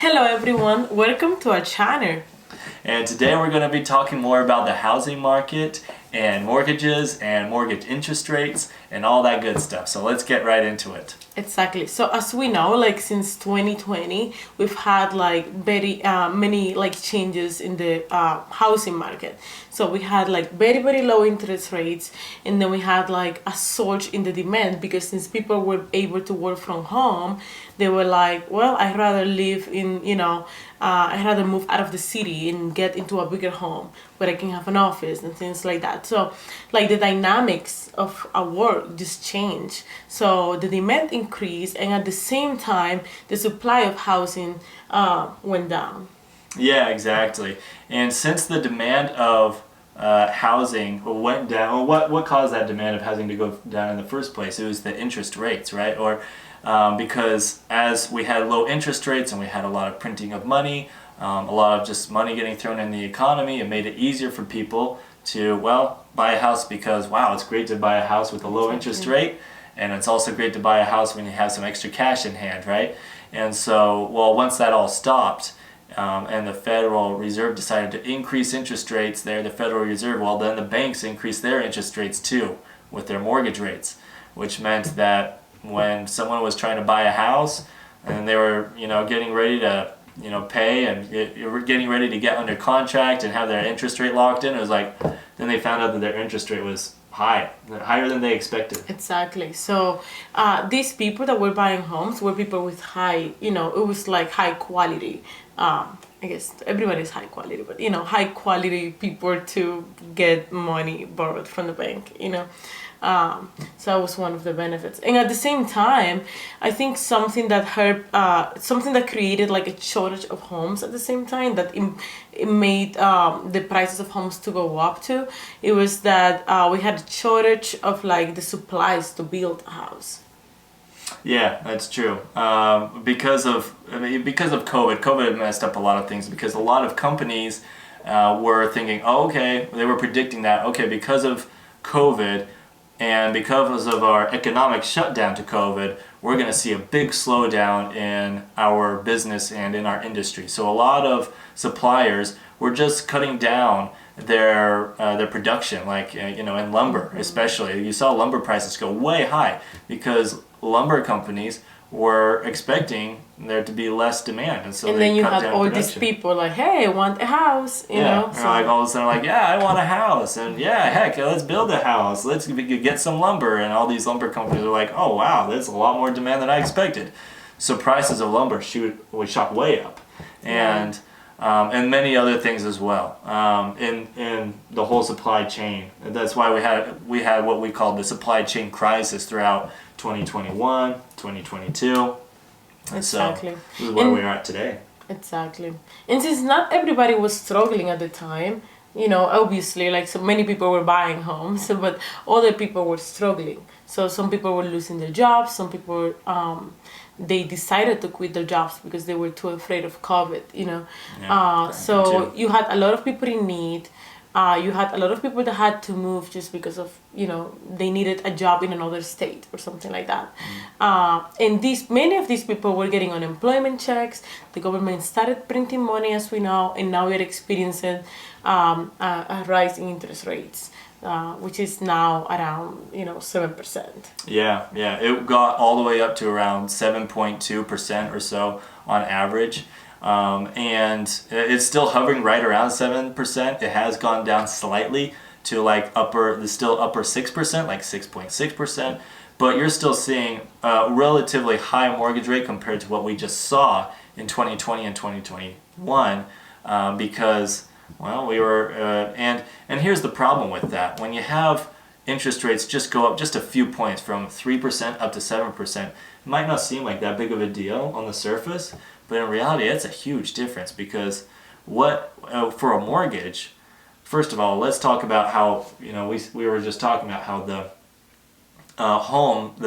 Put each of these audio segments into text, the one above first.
Hello everyone, welcome to our channel. And today we're going to be talking more about the housing market and mortgages and mortgage interest rates and all that good stuff. So let's get right into it. Exactly. So as we know, since 2020, we've had very many changes in the housing market. So we had very low interest rates, and then we had a surge in the demand because since people were able to work from home, they were like, well, I'd rather live in I'd rather move out of the city and get into a bigger home where I can have an office and things like that. So the dynamics of our work just changed. So the demand increased, and at the same time, the supply of housing went down. Yeah, exactly. And since the demand of housing went down, what caused that demand of housing to go down in the first place? It was the interest rates, right? Or because as we had low interest rates and we had a lot of printing of money, a lot of just money getting thrown in the economy, it made it easier for people to, well, buy a house because, wow, it's great to buy a house with a low interest rate, and it's also great to buy a house when you have some extra cash in hand, right? And so, well, once that all stopped, and the Federal Reserve decided to increase interest rates there, the Federal Reserve, well, then the banks increased their interest rates too with their mortgage rates, which meant that when someone was trying to buy a house and they were, getting ready to, pay and getting ready to get under contract and have their interest rate locked in, it was like, then they found out that their interest rate was higher than they expected. Exactly. So these people that were buying homes were people with high, it was like high quality. I guess everybody's high quality, but high quality people to get money borrowed from the bank. So that was one of the benefits. And at the same time, I think something that something that created a shortage of homes at the same time that it made the prices of homes to go up too. It was that we had a shortage of the supplies to build a house. Yeah, that's true. Because of COVID messed up a lot of things because a lot of companies were thinking, oh, okay, they were predicting that, okay, because of COVID and because of our economic shutdown to COVID, we're going to see a big slowdown in our business and in our industry. So a lot of suppliers were just cutting down their production, in lumber especially. You saw lumber prices go way high because lumber companies were expecting there to be less demand, and so and they then you cut had down all production. these people like, hey, I want a house, Yeah, so all of a sudden yeah, I want a house, and yeah, heck, let's build a house, let's get some lumber, and all these lumber companies are like, oh wow, there's a lot more demand than I expected. So prices of lumber shot way up, and many other things as well in the whole supply chain. And that's why we had what we called the supply chain crisis throughout 2021, 2022. And exactly. so this is where we are at today. Exactly. And since not everybody was struggling at the time, obviously, so many people were buying homes, but other people were struggling. So some people were losing their jobs, some people, they decided to quit their jobs because they were too afraid of COVID. So you had a lot of people in need. You had a lot of people that had to move just because of they needed a job in another state or something like that. And many of these people were getting unemployment checks. The government started printing money, as we know, and now we're experiencing a rise in interest rates, which is now around 7%. Yeah, it got all the way up to around 7.2% or so on average. And it's still hovering right around 7%. It has gone down slightly to still upper 6%, like 6.6%. But you're still seeing a relatively high mortgage rate compared to what we just saw in 2020 and 2021, because, well, we were, and here's the problem with that. When you have interest rates just go up just a few points from 3% up to 7%, it might not seem like that big of a deal on the surface, but in reality, it's a huge difference because for a mortgage, first of all, let's talk about how, we were just talking about how the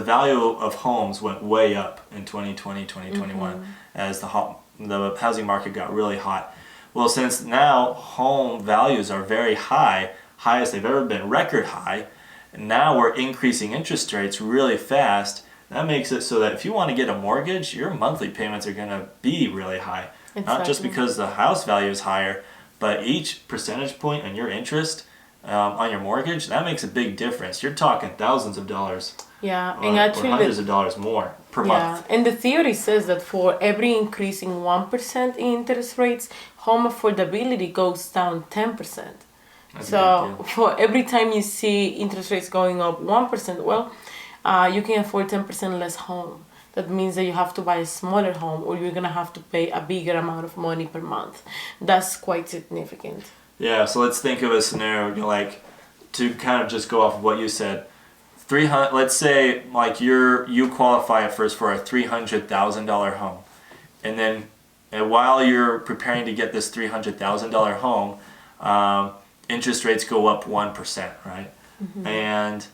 value of homes went way up in 2020, 2021 as the housing market got really hot. Well, since now home values are very high, highest they've ever been, record high, and now we're increasing interest rates really fast. That makes it so that if you want to get a mortgage, your monthly payments are going to be really high. Not just Exactly. because the house value is higher, but each percentage point on your interest on your mortgage, that makes a big difference. You're talking thousands of dollars Yeah, and or actually, hundreds of dollars more per yeah, month. and the theory says that for every increase in 1% in interest rates, home affordability goes down 10%. That's a big So deal. for every time you see interest rates going up 1%, well, you can afford 10% less home. That means that you have to buy a smaller home or you're gonna have to pay a bigger amount of money per month. That's quite significant. Yeah, so let's think of a scenario, like to kind of just go off of what you said. 300, let's say like you qualify at first for a $300,000 home. And then while you're preparing to get this $300,000 home, interest rates go up 1%, right? And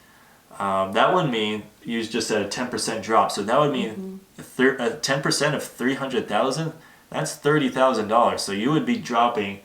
that would mean you just said a 10% drop. So that would mean 10% of 300,000, that's $30,000. So you would be dropping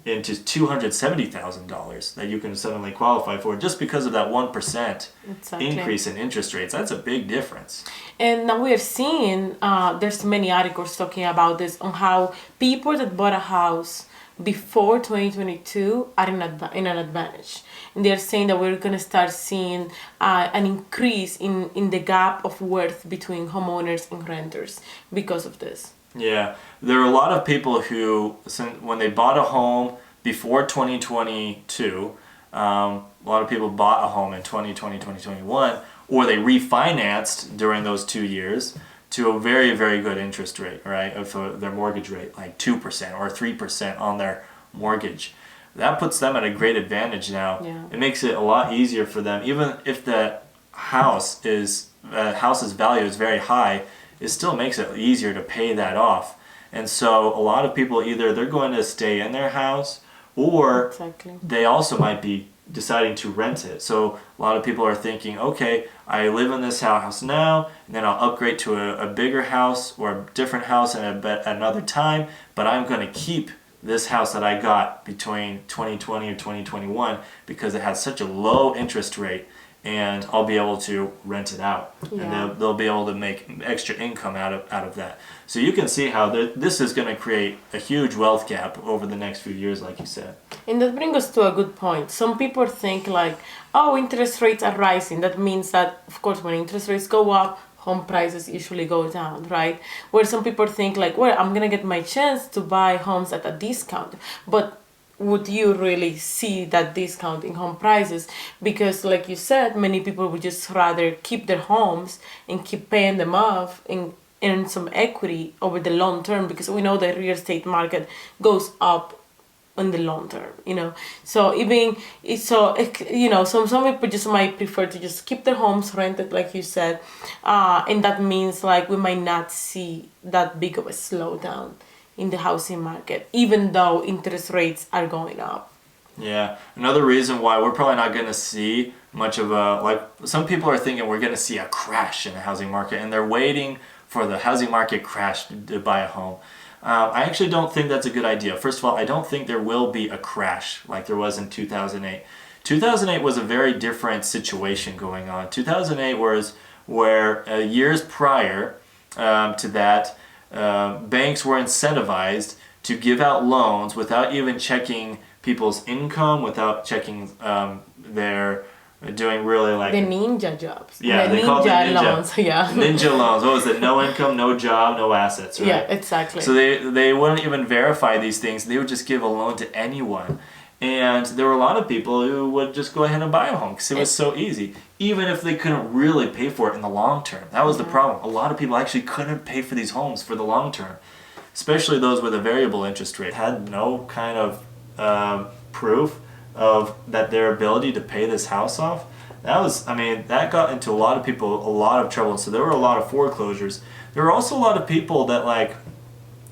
into $270,000 that you can suddenly qualify for just because of that 1% Exactly. increase in interest rates. That's a big difference. And now we are seeing there's many articles talking about this on how people that bought a house before 2022 are in an advantage. And they're saying that we're going to start seeing an increase in the gap of worth between homeowners and renters because of this. Yeah, there are a lot of people who, when they bought a home before 2022, a lot of people bought a home in 2020, 2021, or they refinanced during those 2 years to a very, very good interest rate, right, of their mortgage rate, like 2% or 3% on their mortgage. That puts them at a great advantage now. Yeah. It makes it a lot easier for them, even if the house's value is very high. It still makes it easier to pay that off. And so a lot of people, either they're going to stay in their house or Exactly. they also might be deciding to rent it. So a lot of people are thinking, okay, I live in this house now, and then I'll upgrade to a bigger house or a different house at another time, but I'm going to keep this house that I got between 2020 or 2021 because it has such a low interest rate, and I'll be able to rent it out. Yeah. And they'll be able to make extra income out of that. So you can see how this is going to create a huge wealth gap over the next few years, like you said. And that brings us to a good point. Some people think like, oh, interest rates are rising. That means that, of course, when interest rates go up, home prices usually go down, right? Where some people think like, well, I'm going to get my chance to buy homes at a discount. But would you really see that discount in home prices? Because like you said, many people would just rather keep their homes and keep paying them off and earn some equity over the long term, because we know the real estate market goes up in the long term, so even some people just might prefer to just keep their homes rented, like you said, and that means like we might not see that big of a slowdown in the housing market, even though interest rates are going up. Yeah, another reason why we're probably not going to see much of some people are thinking we're going to see a crash in the housing market, and they're waiting for the housing market crash to buy a home. I actually don't think that's a good idea. First of all, I don't think there will be a crash like there was in 2008. 2008 was a very different situation going on. 2008 was where years prior to that, banks were incentivized to give out loans without even checking people's income, without checking their doing really like the ninja jobs. Yeah, the they called it ninja loans. Yeah. Ninja loans. What was it? No income, no job, no assets, right? Yeah, exactly. So they wouldn't even verify these things. They would just give a loan to anyone. And there were a lot of people who would just go ahead and buy a home because it was so easy, even if they couldn't really pay for it in the long term. That was the problem. A lot of people actually couldn't pay for these homes for the long term, especially those with a variable interest rate. Had no kind of proof of that their ability to pay this house off. That got into a lot of people a lot of trouble. So there were a lot of foreclosures. There were also a lot of people that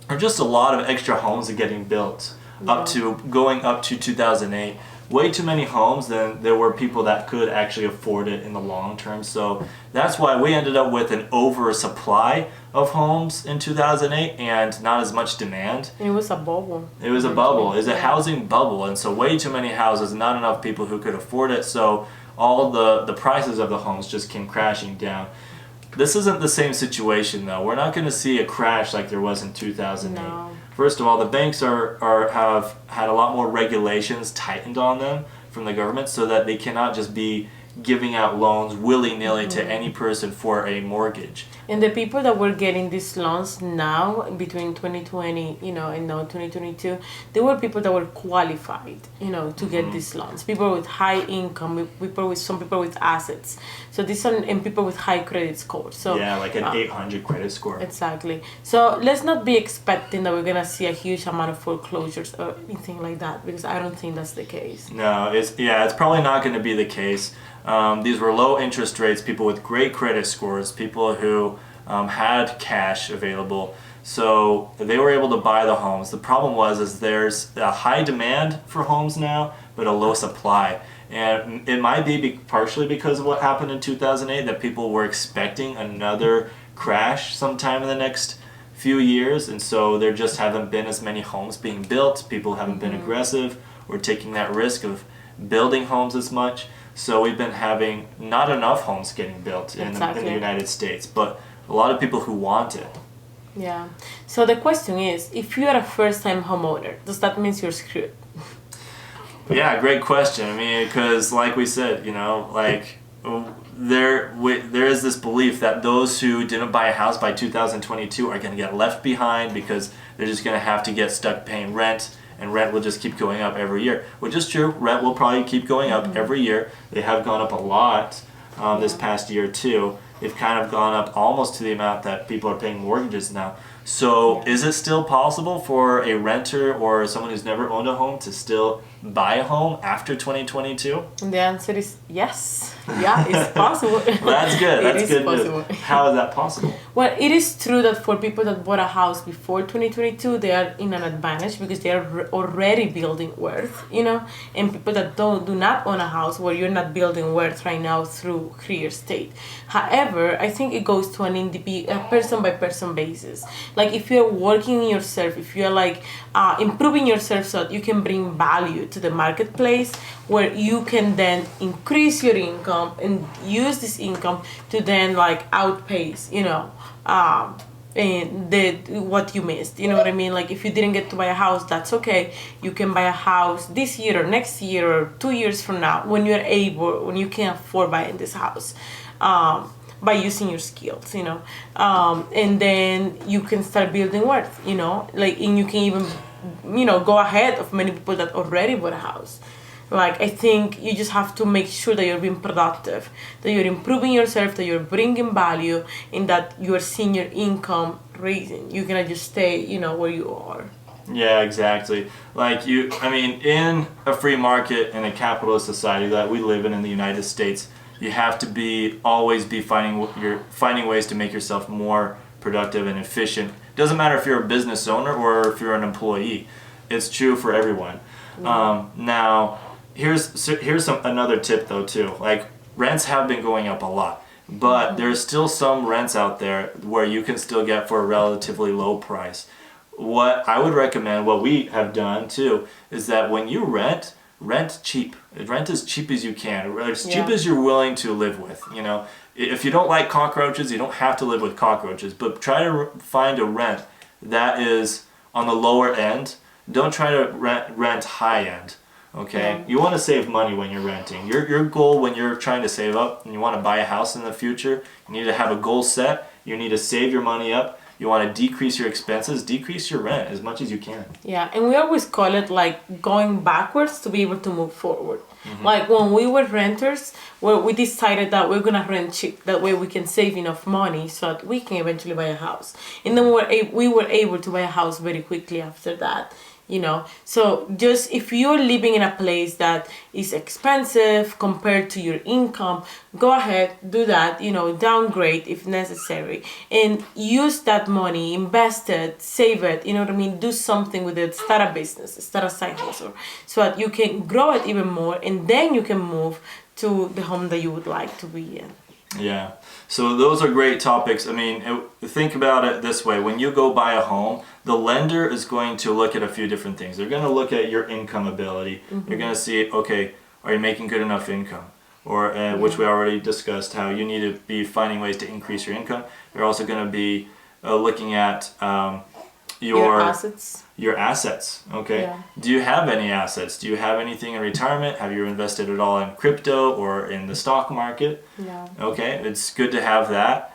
or just a lot of extra homes getting built going up to 2008. Way too many homes. Then there were people that could actually afford it in the long term. So that's why we ended up with an oversupply of homes in 2008 and not as much demand. It was a bubble. It was a bubble. It was a housing bubble, and so way too many houses, not enough people who could afford it. So all the prices of the homes just came crashing down. This isn't the same situation though. We're not going to see a crash like there was in 2008. No. First of all, the banks have had a lot more regulations tightened on them from the government, so that they cannot just be giving out loans willy-nilly to any person for a mortgage. And the people that were getting these loans now, between 2020, and now 2022, they were people that were qualified, to get these loans. People with high income, some people with assets. So these are, and people with high credit score. So yeah, like an 800 credit score. Exactly. So let's not be expecting that we're gonna see a huge amount of foreclosures or anything like that, because I don't think that's the case. No, it's probably not going to be the case. These were low interest rates, people with great credit scores, people who had cash available, so they were able to buy the homes. The problem is there's a high demand for homes now, but a low supply. And it might be partially because of what happened in 2008, that people were expecting another crash sometime in the next few years, and so there just haven't been as many homes being built. People haven't been aggressive or taking that risk of building homes as much. So we've been having not enough homes getting built in the United States, but a lot of people who want it. Yeah. So the question is, if you are a first-time homeowner, does that mean you're screwed? Yeah, great question. I mean, because like we said, there is this belief that those who didn't buy a house by 2022 are going to get left behind, because they're just going to have to get stuck paying rent, and rent will just keep going up every year, which is true. Rent will probably keep going up every year. They have gone up a lot this past year too. They've kind of gone up almost to the amount that people are paying mortgages now. So is it still possible for a renter or someone who's never owned a home to still buy a home after 2022? And the answer is yes. Yeah, it's possible. That's good. That's good possible. news. How is that possible? Well, it is true that for people that bought a house before 2022, they are in an advantage because they are already building worth, and people that do not own a house, where you're not building worth right now through clear state. However, I think it goes to a person-by-person basis. Like if you're working in yourself, if you're improving yourself so that you can bring value to the marketplace, where you can then increase your income and use this income to then outpace, what you missed. You know what I mean? Like if you didn't get to buy a house, that's okay. You can buy a house this year or next year or 2 years from now, when you can afford buying this house. By using your skills, and then you can start building worth, and you can even, go ahead of many people that already bought a house. I think you just have to make sure that you're being productive, that you're improving yourself, that you're bringing value, and that you're seeing your income raising. You cannot just stay, where you are. Yeah, exactly. In a free market and a capitalist society that we live in the United States, you have to always be finding ways to make yourself more productive and efficient. Doesn't matter if you're a business owner or if you're an employee. It's true for everyone. Now, here's another tip though too. Rents have been going up a lot, but there's still some rents out there where you can still get for a relatively low price. What I would recommend, what we have done too, is that when you rent cheap. Rent as cheap as you can, as cheap as you're willing to live with. If you don't like cockroaches, you don't have to live with cockroaches, but try to find a rent that is on the lower end. Don't try to rent high end. Okay, you want to save money when you're renting. Your goal when you're trying to save up and you want to buy a house in the future, you need to have a goal set. You need to save your money up. You want to decrease your expenses, decrease your rent as much as you can. Yeah, and we always call it going backwards to be able to move forward. When we were renters, we decided that we're gonna rent cheap. That way we can save enough money so that we can eventually buy a house. And then we were able to buy a house very quickly after that. So just if you're living in a place that is expensive compared to your income, go ahead, do that, downgrade if necessary, and use that money, invest it, save it, do something with it, start a business, start a side hustle, so that you can grow it even more, and then you can move to the home that you would like to be in. Yeah, so those are great topics. Think about it this way. When you go buy a home, the lender is going to look at a few different things. They're going to look at your income ability. They're going to see, okay, are you making good enough income? Or which we already discussed, how you need to be finding ways to increase your income. They're also going to be looking at Your assets. Your assets, okay? Yeah. Do you have any assets? Do you have anything in retirement? Have you invested at all in crypto or in the stock market? Yeah. Okay, it's good to have that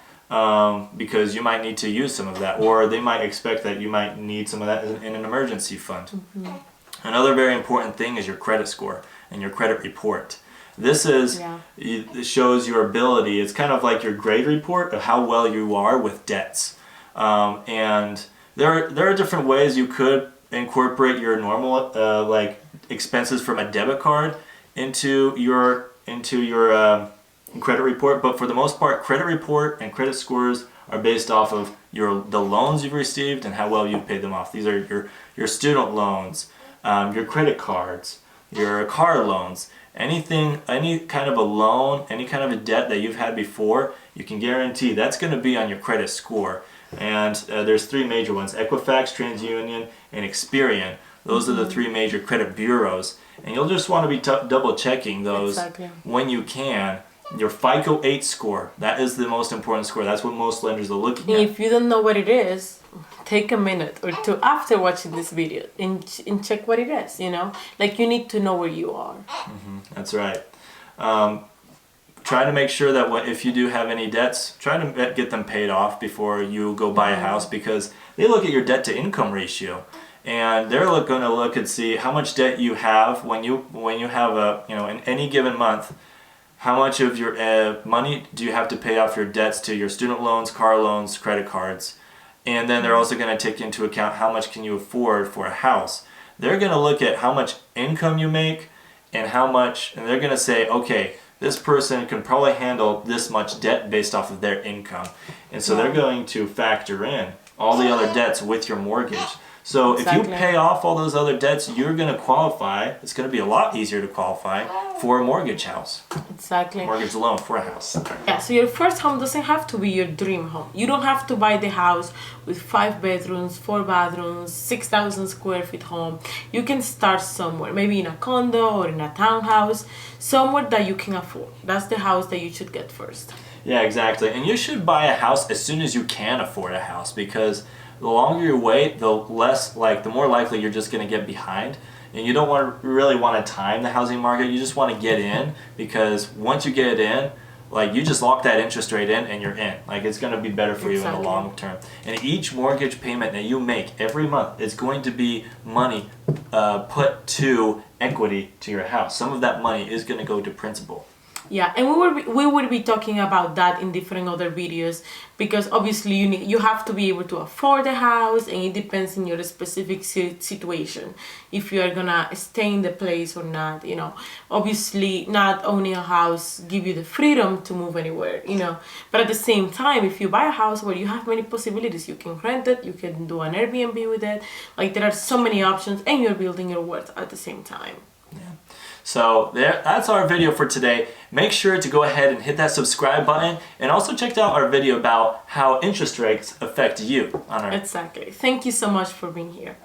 because you might need to use some of that, or they might expect that you might need some of that in an emergency fund. Mm-hmm. Another very important thing is your credit score and your credit report. This is it shows your ability. It's kind of like your grade report of how well you are with debts. And there are different ways you could incorporate your normal like expenses from a debit card into your credit report. But for the most part, credit report and credit scores are based off of the loans you've received and how well you've paid them off. These are your student loans, your credit cards, your car loans. Any kind of a loan, any kind of a debt that you've had before, you can guarantee that's going to be on your credit score. And there's three major ones: Equifax, TransUnion, and Experian. Those are the three major credit bureaus. And you'll just want to be double checking those when you can. Your FICO 8 score, that is the most important score. That's what most lenders are looking at. If you don't know what it is, take a minute or two after watching this video and check what it is, you know? Like, you need to know where you are. That's right. Try to make sure that if you do have any debts, try to get them paid off before you go buy a house, because they look at your debt to income ratio. And they're going to look and see how much debt you have when you have in any given month. How much of your money do you have to pay off your debts to your student loans, car loans, credit cards? And then they're also going to take into account how much can you afford for a house. They're going to look at how much income you make and they're going to say, okay, this person can probably handle this much debt based off of their income. And so they're going to factor in all the other debts with your mortgage. So if you pay off all those other debts, you're going to qualify. It's going to be a lot easier to qualify for a mortgage house. Exactly. Mortgage loan for a house. Yeah, so your first home doesn't have to be your dream home. You don't have to buy the house with 5 bedrooms, 4 bathrooms, 6,000 square feet home. You can start somewhere, maybe in a condo or in a townhouse, somewhere that you can afford. That's the house that you should get first. Yeah, exactly. And you should buy a house as soon as you can afford a house, because the longer you wait, the more likely you're just going to get behind. And you don't really want to time the housing market. You just want to get in, because once you get in, like, you just lock that interest rate in and you're in. Like, it's going to be better for you in the long term. And each mortgage payment that you make every month is going to be money put to equity to your house. Some of that money is going to go to principal. Yeah, and we will be talking about that in different other videos, because obviously you have to be able to afford a house, and it depends on your specific situation if you are gonna stay in the place or not. You know, obviously not owning a house give you the freedom to move anywhere, you know, but at the same time, if you buy a house where you have many possibilities, you can rent it, you can do an Airbnb with it. Like, there are so many options, and you're building your wealth at the same time. So that's our video for today. Make sure to go ahead and hit that subscribe button, and also check out our video about how interest rates affect you on our... Exactly. Thank you so much for being here.